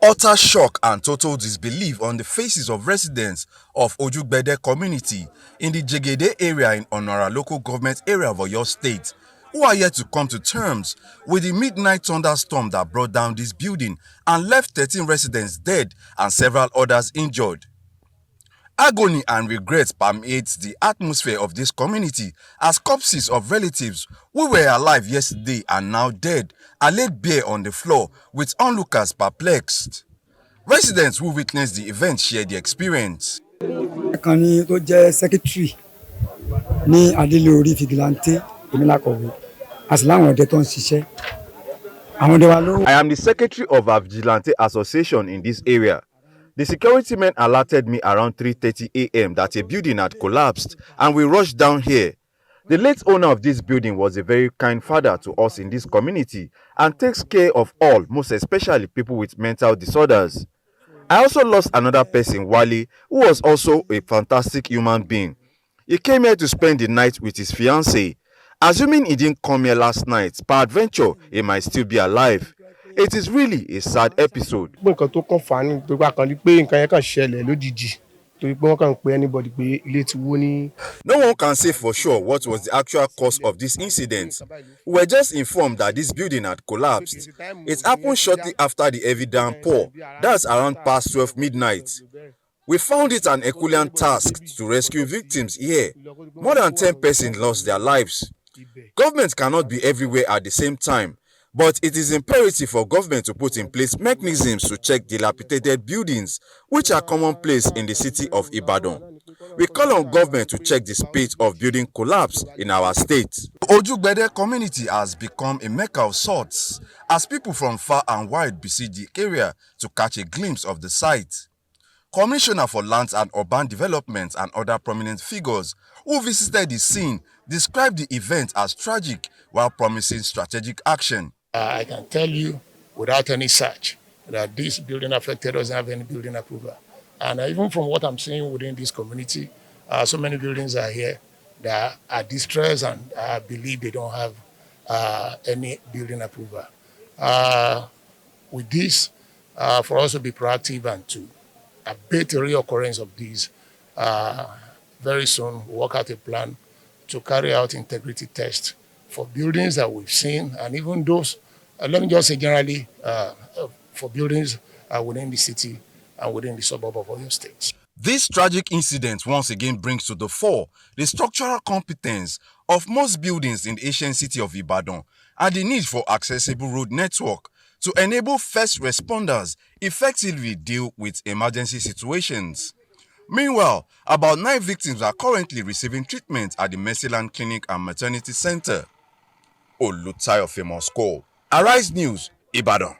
Utter shock and total disbelief on the faces of residents of Ojugbede community in the Jegede area in Onara local government area of Oyo State, who are yet to come to terms with the midnight thunderstorm that brought down this building and left 13 residents dead and several others injured. Agony and regret permeates the atmosphere of this community as corpses of relatives who were alive yesterday and now dead are laid bare on the floor with onlookers perplexed. Residents who witnessed the event shared the experience. Kan ní tó jẹ́ secretary ní Adélórí Fìgìláńtì Emilakọ̀wé àti láwọn ọ̀dẹ́ tó ń ṣiṣẹ́. Àwọn ọ̀dẹ́ wa ló. I am the secretary of our vigilante association in this area. The security men alerted me around 3:30 a.m. that a building had collapsed and we rushed down here. The late owner of this building was a very kind father to us in this community and takes care of all, most especially people with mental disorders. I also lost another person, Wale, who was also a fantastic human being. He came here to spend the night with his fiancée. Assuming he didn't come here last night, peradventure, he might still be alive. It is really a sad episode. No one can say for sure what was the actual cause of this incident. We were just informed that this building had collapsed. It happened shortly after the heavy downpour. That's around past 12 midnight. We found it an Herculean task to rescue victims here. More than 10 persons lost their lives. Government cannot be everywhere at the same time, but it is imperative for government to put in place mechanisms to check dilapidated buildings, which are commonplace in the city of Ibadan. We call on government to check the spate of building collapse in our state. Ojugbede community has become a mecca of sorts, as people from far and wide besiege the area to catch a glimpse of the site. Commissioner for Lands and Urban Development and other prominent figures who visited the scene described the event as tragic while promising strategic action. I can tell you without any search that this building affected doesn't have any building approval. And even from what I'm seeing within this community, so many buildings are here that are distressed and I believe they don't have any building approval. With this, for us to be proactive and to abate the reoccurrence of these, very soon we'll work out a plan to carry out integrity tests for buildings that we've seen, and even those, let me just say generally, for buildings within the city and within the suburb of Oyo State. This tragic incident once again brings to the fore the structural competence of most buildings in the ancient city of Ibadan and the need for accessible road network to enable first responders effectively deal with emergency situations. Meanwhile, about 9 victims are currently receiving treatment at the Mercyland Clinic and Maternity Center. Olutayo Famous Call. Arise News, Ibadan.